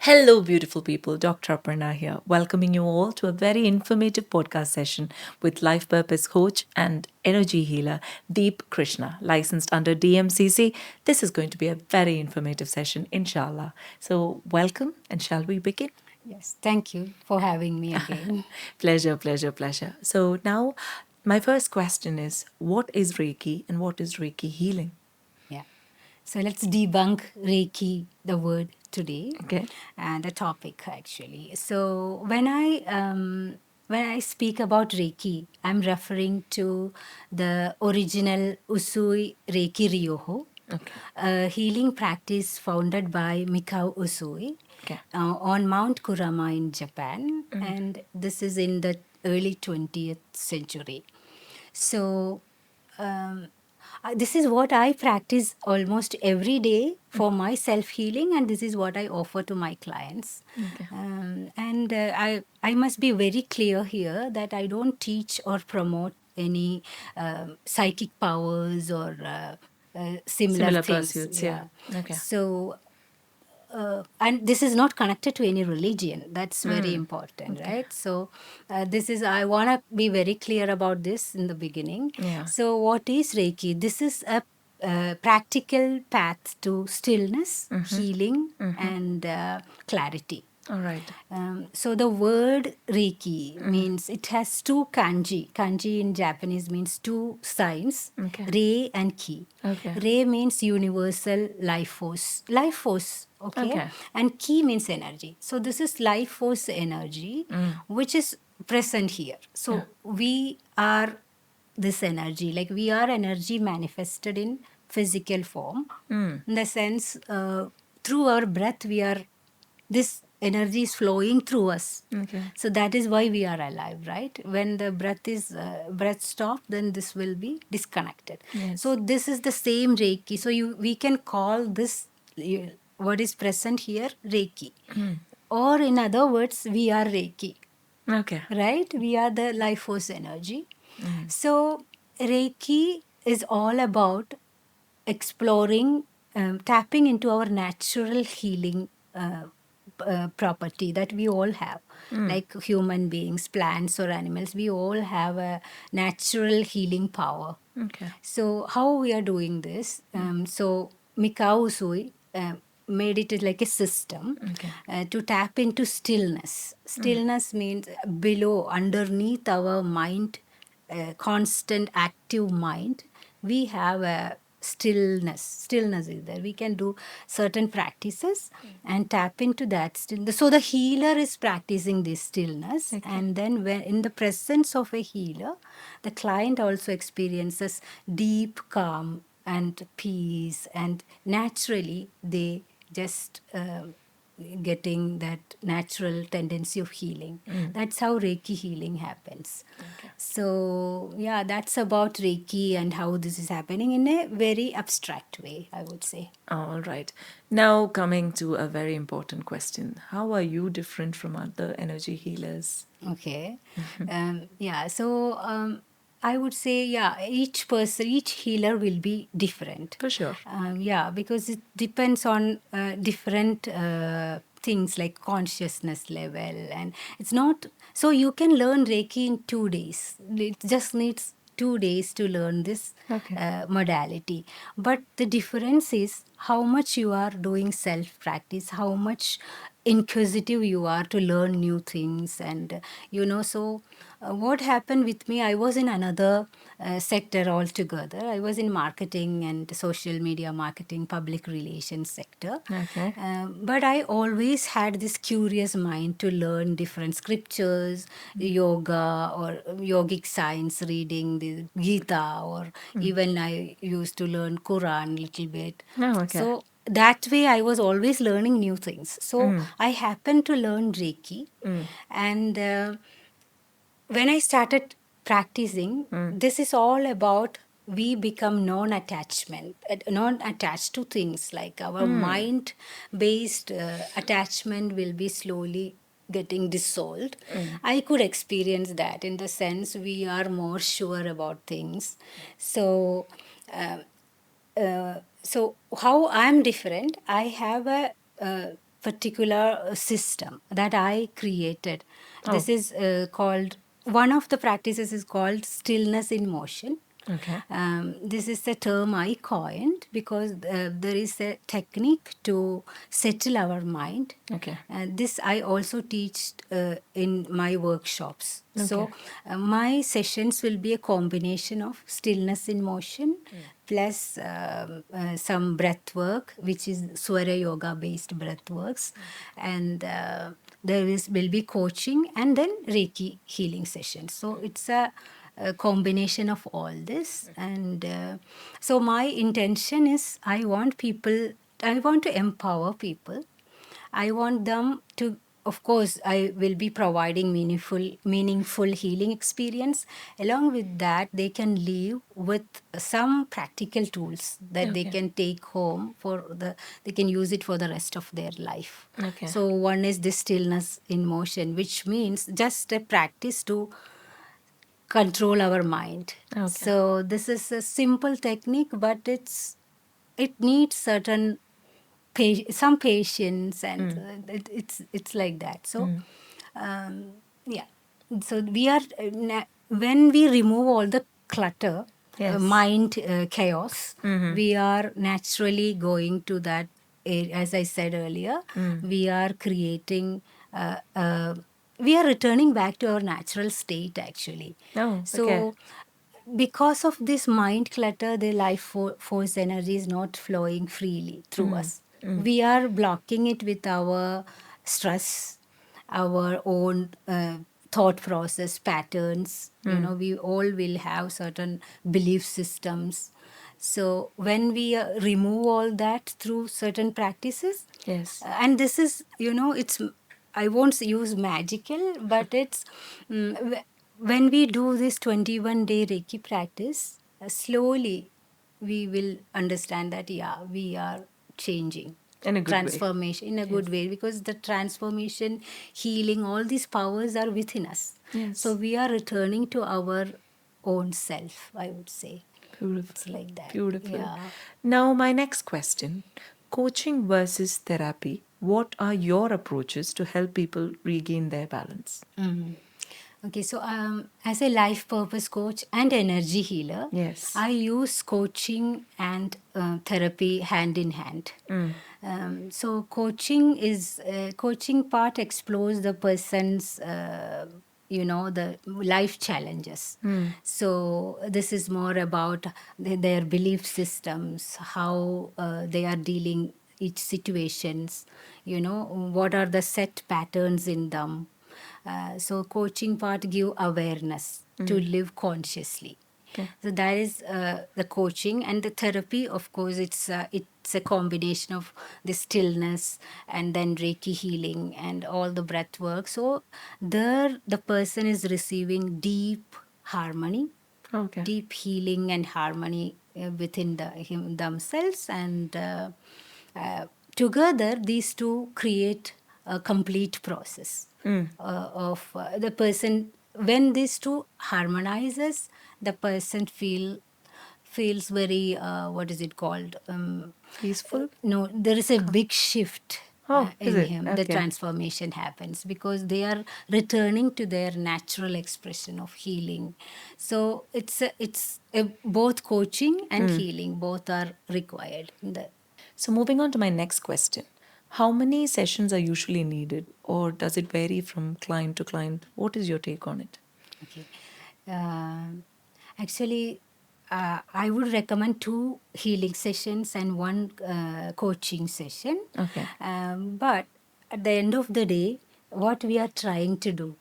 Hello, beautiful people. Dr. Aparna here, welcoming you all to a very informative podcast session with life purpose coach and energy healer Deep Krishna, licensed under DMCC. This is going to be a very informative session, inshallah. So, welcome, and shall we begin? Yes, thank you for having me again. Pleasure, pleasure, pleasure. So, now my first question is, what is Reiki and what is Reiki healing? Yeah. So let's debunk Reiki, the word today, Okay. and the topic actually. So when I speak about Reiki, I'm referring to the original Usui Reiki Ryoho, Okay. a healing practice founded by Mikao Usui Okay. on Mount Kurama in Japan, and this is in the early 20th century. So this is what I practice almost every day for my self healing, and this is what I offer to my clients. And I must be very clear here that I don't teach or promote any psychic powers or similar Similar things. pursuits, yeah. Okay. So and this is not connected to any religion. That's very important, right? So this is, I want to be very clear about this in the beginning. Yeah. So what is Reiki? This is a practical path to stillness, healing, and clarity. All right. So the word Reiki means, it has two kanji. Kanji in Japanese means two signs, Okay. Rei and Ki. Okay. Rei means universal life force. Life force, okay? And Ki means energy. So this is life force energy, which is present here. So we are this energy, like we are energy manifested in physical form. In the sense, through our breath, we are, this energy is flowing through us. Okay. So that is why we are alive, right? When the breath stop, then this will be disconnected. Yes. So this is the same Reiki. So we can call this, what is present here, Reiki. Or in other words, we are Reiki. Okay. Right? We are the life force energy. So Reiki is all about exploring, tapping into our natural healing property that we all have. Like human beings, plants, or animals, we all have a natural healing power. Okay. So how we are doing this? So Mikao Usui made it like a system to tap into stillness. Stillness means below, underneath our mind, constant active mind, we have a stillness is there. We can do certain practices and tap into that stillness. So the healer is practicing this stillness, and then when in the presence of a healer, the client also experiences deep calm and peace, and naturally they just getting that natural tendency of healing. That's how Reiki healing happens. So yeah, that's about Reiki and how this is happening in a very abstract way, I would say. All right. Now, coming to a very important question. How are you different from other energy healers? Okay. So I would say, each person, each healer will be different. For sure. Because it depends on different things like consciousness level. And it's not, so you can learn Reiki in 2 days. It just needs 2 days to learn this modality. But the difference is how much you are doing self practice, how much inquisitive you are to learn new things. And so what happened with me, I was in another sector altogether. I was in marketing and social media marketing, public relations sector. Okay. But I always had this curious mind to learn different scriptures, yoga or yogic science, reading the Gita, or even I used to learn Quran a little bit. Oh, okay. So that way I was always learning new things. So I happened to learn Reiki. And when I started practicing, this is all about we become non-attached to things. Like our mind-based attachment will be slowly getting dissolved. I could experience that in the sense we are more sure about things. So so how I'm different, I have a particular system that I created. Oh. This is called, one of the practices is called stillness in motion. Okay. This is the term I coined because there is a technique to settle our mind. Okay. This I also teach in my workshops. Okay. So my sessions will be a combination of stillness in motion plus some breath work, which is Swara Yoga based breath works. And will be coaching and then Reiki healing sessions. So it's a combination of all this. And so my intention is I want to empower people. I want them to, of course, I will be providing meaningful healing experience. Along with that, they can live with some practical tools that they can take home they can use it for the rest of their life. Okay. So one is this stillness in motion, which means just a practice to control our mind. Okay. So this is a simple technique, but it needs some patience, and it's like that. So yeah. So we are when we remove all the clutter, mind chaos, we are naturally going to that. As I said earlier, we are creating. We are returning back to our natural state, actually. Oh, So, okay. because of this mind clutter, the life force energy is not flowing freely through us. We are blocking it with our stress, our own thought process patterns. We all will have certain belief systems. So when we remove all that through certain practices, Yes. and this is, it's, I won't use magical, but it's when we do this 21-day Reiki practice, slowly we will understand that, we are changing. In a good Transformation way. in a good way, because the transformation, healing, all these powers are within us. Yes. So we are returning to our own self, I would say. Beautiful. It's like that. Beautiful. Yeah. Now, my next question, coaching versus therapy. What are your approaches to help people regain their balance? Okay, so as a life purpose coach and energy healer, Yes. I use coaching and therapy hand in hand. So coaching part explores the person's the life challenges. So this is more about their belief systems, how they are dealing each situations, what are the set patterns in them. So coaching part give awareness to live consciously. Okay. So that is the coaching. And the therapy, of course, it's a combination of the stillness and then Reiki healing and all the breath work. So there the person is receiving deep harmony, Okay. deep healing and harmony within themselves. And together these two create a complete process of the person. When these two harmonizes, the person feels very what is it called, Peaceful? no, there is a big shift is in it? him. Okay. The transformation happens because they are returning to their natural expression of healing. So it's both coaching and healing, both are required in the. So, moving on to my next question. How many sessions are usually needed, or does it vary from client to client? What is your take on it? Okay. Actually, I would recommend 2 healing sessions and 1 coaching session. Okay. But at the end of the day, what we are trying to do,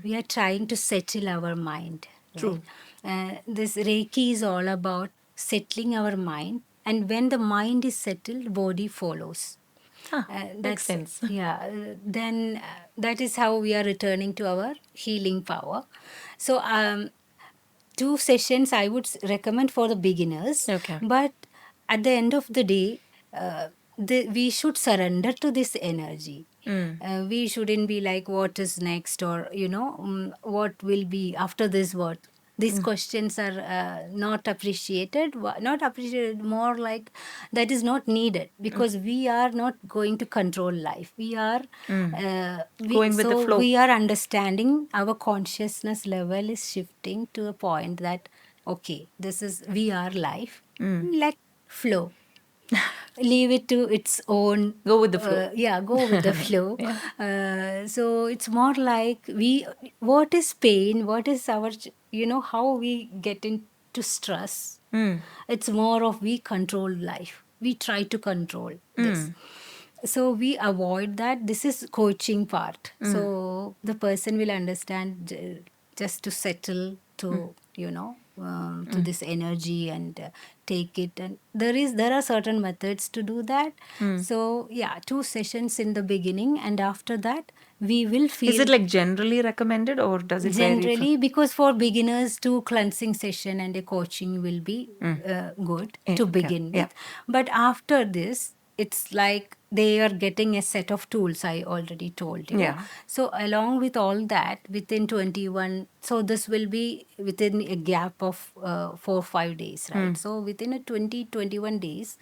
we are trying to settle our mind. True. Right? This Reiki is all about settling our mind. And when the mind is settled, body follows. Makes sense. Yeah, then that is how we are returning to our healing power. So 2 sessions I would recommend for the beginners. Okay. But at the end of the day, we should surrender to this energy. We shouldn't be like, what is next, or what will be after this, what. These questions are not appreciated. Not appreciated, more like that is not needed, because we are not going to control life. We are Going with the flow. we are understanding our consciousness level is shifting to a point that, okay, this is, we are life. Let flow. Leave it to its own. Go with the flow. Go with the flow. So it's more like what is pain, what is our, how we get into stress. It's more of we control life. We try to control this. So we avoid that. This is coaching part. So the person will understand just to settle to, to this energy and take it. And there are certain methods to do that. So 2 sessions in the beginning, and after that we will feel. Is it like generally recommended, or does it vary generally? Because for beginners, 2 cleansing session and a coaching will be good to begin with. But after this, it's like they are getting a set of tools, I already told you. So along with all that, within 21, so this will be within a gap of 4 or 5 days, right? So within a 21 days,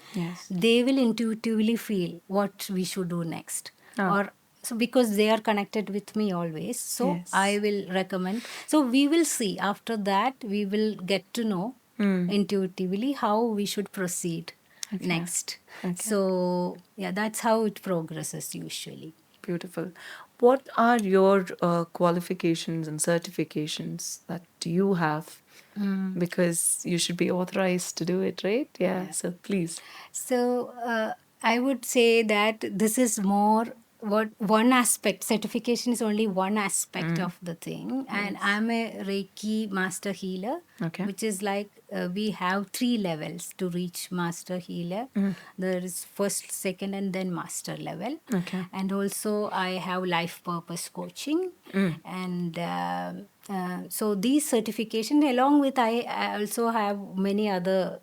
they will intuitively feel what we should do next. Or so because they are connected with me always, so I will recommend. So we will see after that, we will get to know intuitively how we should proceed next. So that's how it progresses usually. Beautiful. What are your qualifications and certifications that you have? Because you should be authorized to do it, right? So please. So I would say that this is more what one aspect. Certification is only one aspect of the thing. And I'm a Reiki master healer, which is like we have 3 levels to reach master healer. There is first, second, and then master level. And also I have life purpose coaching. And so these certification, along with I also have many other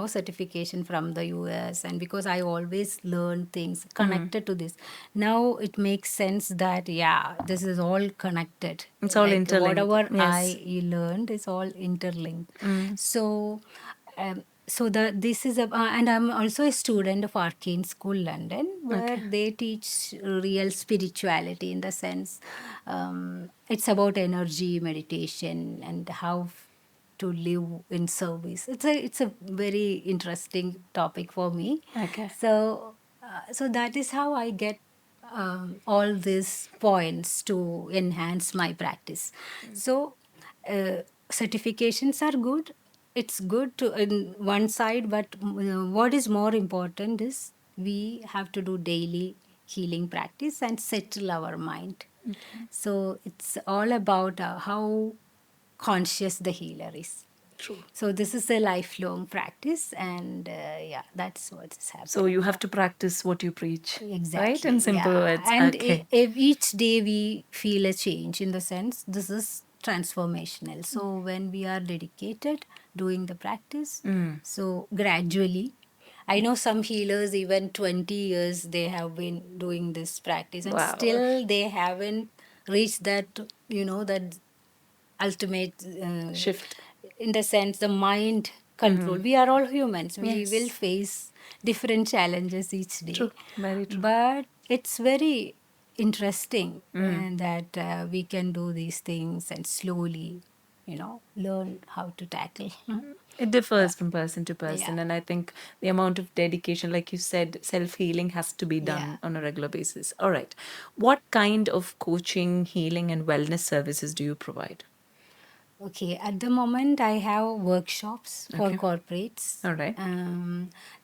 certification from the US, and because I always learn things connected to this, now it makes sense that this is all connected. It's all interlinked. Whatever I learned is all interlinked. So this is and I'm also a student of Arcane School London, where they teach real spirituality, in the sense it's about energy, meditation, and how to live in service. It's a very interesting topic for me. So that is how I get all these points to enhance my practice. So certifications are good. It's good to in one side, but what is more important is we have to do daily healing practice and settle our mind. So it's all about how conscious the healer is. True. So this is a lifelong practice, and that's what's happening. So you have to practice what you preach. Exactly. Right? In simple words. And if each day we feel a change, in the sense this is transformational. So when we are dedicated doing the practice, so gradually, I know some healers, even 20 years they have been doing this practice, and still they haven't reached that, that ultimate shift. In the sense, the mind control. We are all humans. We will face different challenges each day. True. Very true. But it's very interesting that we can do these things and slowly, learn how to tackle. It differs from person to person. And I think the amount of dedication, like you said, self-healing has to be done on a regular basis. All right. What kind of coaching, healing, and wellness services do you provide? Okay, at the moment I have workshops for corporates. All right.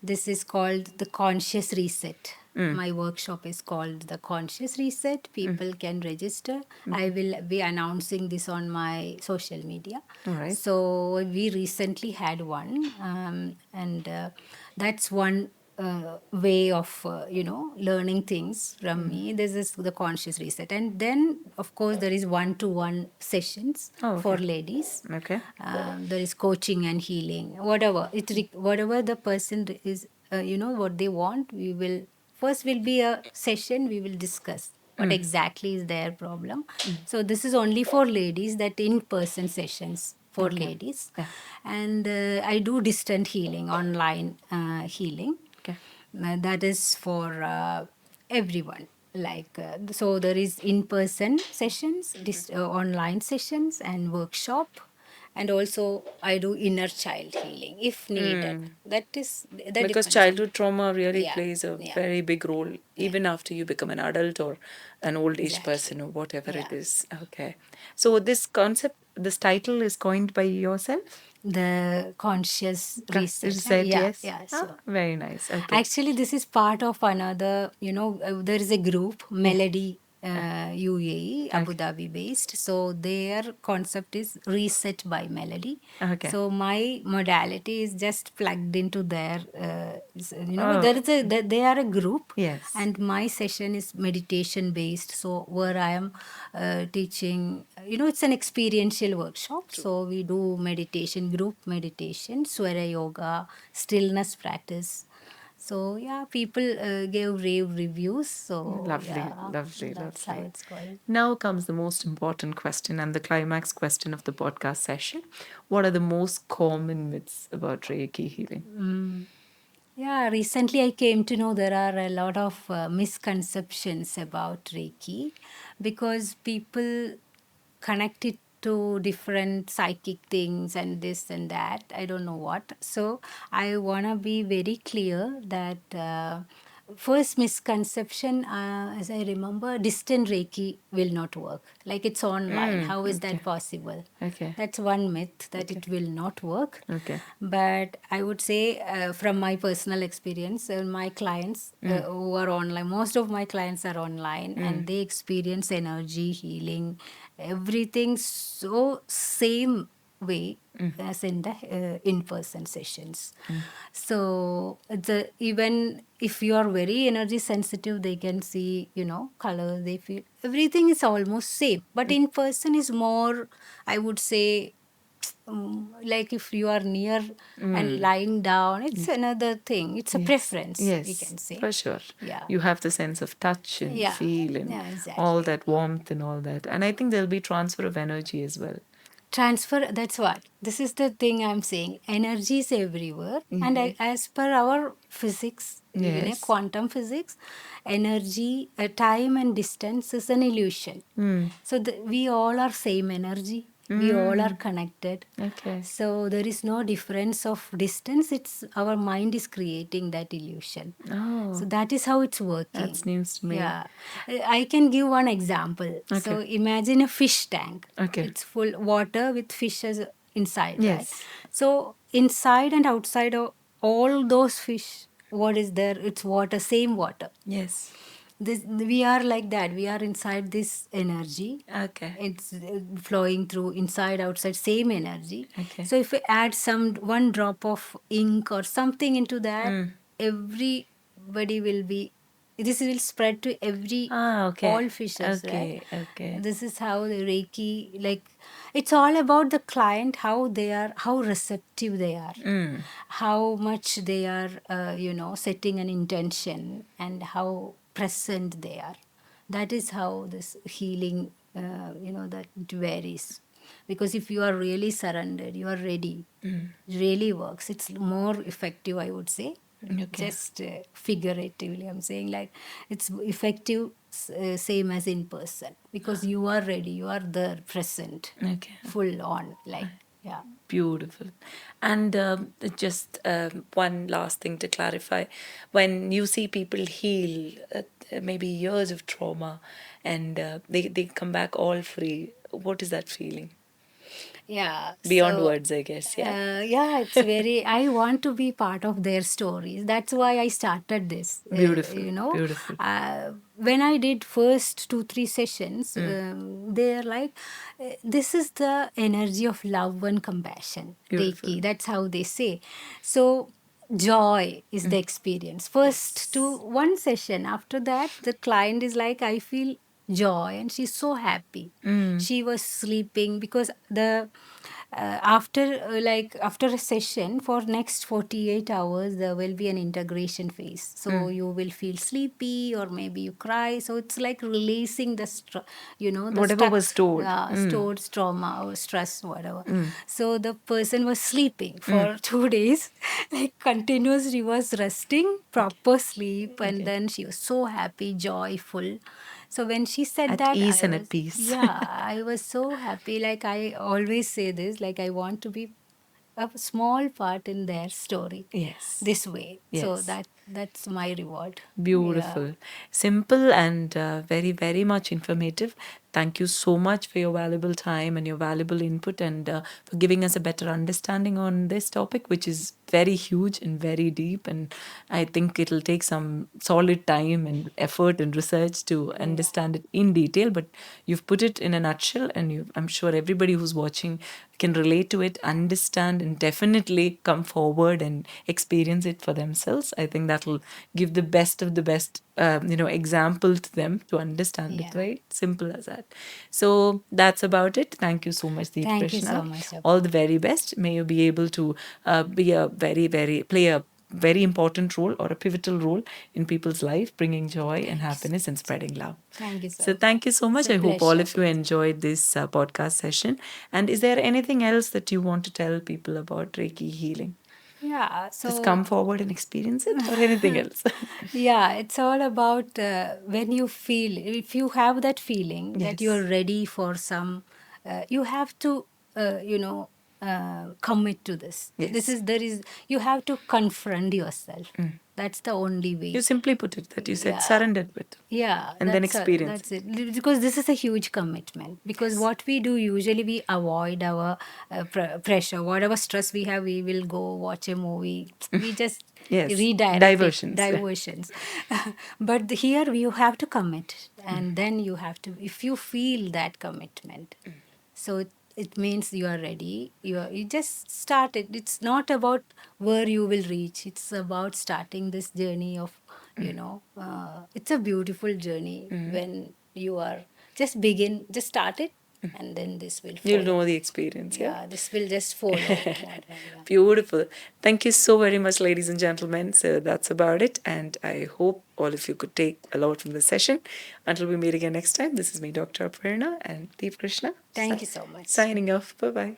This is called the Conscious Reset. My workshop is called the Conscious Reset. People can register. I will be announcing this on my social media. All right. So we recently had one, and that's one way of learning things from me. This is the Conscious Reset, and then of course there is 1-to-1 sessions for ladies. There is coaching and healing, whatever whatever the person is, what they want. We will first will be a session. We will discuss what exactly is their problem. So this is only for ladies, that in-person sessions for ladies. And I do distant healing, online healing. Okay. That is for everyone. So there is in-person sessions, online sessions, and workshop. And also I do inner child healing if needed. That Because depends. childhood trauma really Yeah, plays a yeah. very big role, even after you become an adult or an old age Exactly. person or whatever it Yeah. is. Okay. So this concept, this title is coined by yourself? The conscious reset. Reset, Yeah, yes. yeah. Ah, So very nice. Okay. actually, this is part of another, there is a group, Melody UAE, Abu Dhabi based. So their concept is reset by Melody. Okay. So my modality is just plugged into their, Oh. they are a group. Yes. And my session is meditation based. So where I am teaching, it's an experiential workshop. So we do meditation, group meditation, Swara yoga, stillness practice. So yeah, people gave rave reviews. So Lovely, yeah, lovely, that's lovely. how it's going. Now comes the most important question and the climax question of the podcast session. What are the most common myths about Reiki healing? Yeah, recently I came to know there are a lot of misconceptions about Reiki because people connect it to different psychic things and this and that. I don't know what. So I want to be very clear that first misconception, as I remember, distant Reiki will not work. Like it's online. How is that possible? Okay. That's one myth, that it will not work. Okay. But I would say from my personal experience, my clients who are online, most of my clients are online and they experience energy, healing, everything so same way as in the in-person sessions. So even if you are very energy sensitive, they can see, colors, they feel everything is almost same. But in person is more, I would say, like if you are near and lying down, it's another thing. It's a preference, Yes, we can say. for sure. Yeah. You have the sense of touch and Yeah. feel and Yeah, exactly. all that warmth and all that. And I think there'll be transfer of energy as well. Transfer, that's what. This is the thing I'm saying. Energy is everywhere. And as per our physics, Yes. quantum physics, energy, time and distance is an illusion. So we all are same energy. We all are connected. Okay. So there is no difference of distance. It's our mind is creating that illusion. Oh, So that is how it's working. that's news to me. Yeah. I can give one example. So imagine a fish tank. Okay. It's full water with fishes inside, Yes. right? So inside and outside of all those fish, what is there? It's water, same water. Yes. We are like that. We are inside this energy. Okay. It's flowing through inside, outside, same energy. Okay. So if we add one drop of ink or something into that, everybody will be. This will spread to all fishes, right? Okay. This is how the Reiki, it's all about the client, how receptive they are, how much they are, setting an intention, and how present they are. That is how this healing, that it varies. Because if you are really surrendered, you are ready, really works. It's more effective, I would say. Just figuratively, I'm saying it's effective, same as in person, because you are ready, you are there, present, full on, yeah. Beautiful. And just one last thing to clarify. When you see people heal maybe years of trauma and they come back all free, what is that feeling? Yeah. Beyond words, I guess. Yeah. Yeah, it's very, I want to be part of their stories. That's why I started this. Beautiful. Beautiful. When I did first 2-3 sessions, they're like, this is the energy of love and compassion. Reiki. That's how they say. So joy is the experience. First to one session. After that, the client is like, I feel joy, and she's so happy. She was sleeping because the after a session for next 48 hours, there will be an integration phase. So you will feel sleepy, or maybe you cry. So it's like releasing the the Whatever was stored. stored trauma or stress, whatever. So the person was sleeping for 2 days, like continuous. She was resting, proper sleep, and then she was so happy, joyful. So when she said At that, ease I and at was, peace. yeah, I was so happy. Like I always say this, like I want to be a small part in their story Yes. this way. So Yes. that's my reward. Beautiful. Simple and very, very much informative. Thank you so much for your valuable time and your valuable input, and for giving us a better understanding on this topic, which is very huge and very deep. And I think it'll take some solid time and effort and research to understand it in detail. But you've put it in a nutshell, and I'm sure everybody who's watching can relate to it, understand, and definitely come forward and experience it for themselves. I think that'll give the best of the best, example to them to understand it, Yeah. right? Simple as that. So that's about it. Thank you so much, Deep Thank you Krishna. so much, Abhi. All the very best. May you be able to play a very important role or a pivotal role in people's life, bringing joy and happiness and spreading love. Thank you so So much. thank you so much. It's a I hope all pleasure. of you enjoyed this podcast session. And is there anything else that you want to tell people about Reiki healing? Yeah. So Just come forward and experience it, or anything else? yeah, it's all about when you feel, if you have that feeling that Yes. you're ready for some, you have to, commit to this. Yes. You have to confront yourself. That's the only way. You simply put it that you said Yeah. surrender to it. Yeah, And then experience that's it. Because this is a huge commitment. Because what we do usually, we avoid our pressure, whatever stress we have. We will go watch a movie. We just Yes, redirect diversions. diversions. But here you have to commit, and then you have to. If you feel that commitment, so it means you are ready. You just start it. It's not about where you will reach. It's about starting this journey of, it's a beautiful journey when you are just begin, just start it, and then this will follow. You'll know the experience. Yeah, this will just follow. Yeah. Beautiful. Thank you so very much, ladies and gentlemen. So that's about it. And I hope all of you could take a lot from the session. Until we meet again next time, this is me, Dr. Aparna and Deep Krishna. Thank you so much. Signing off. Bye-bye.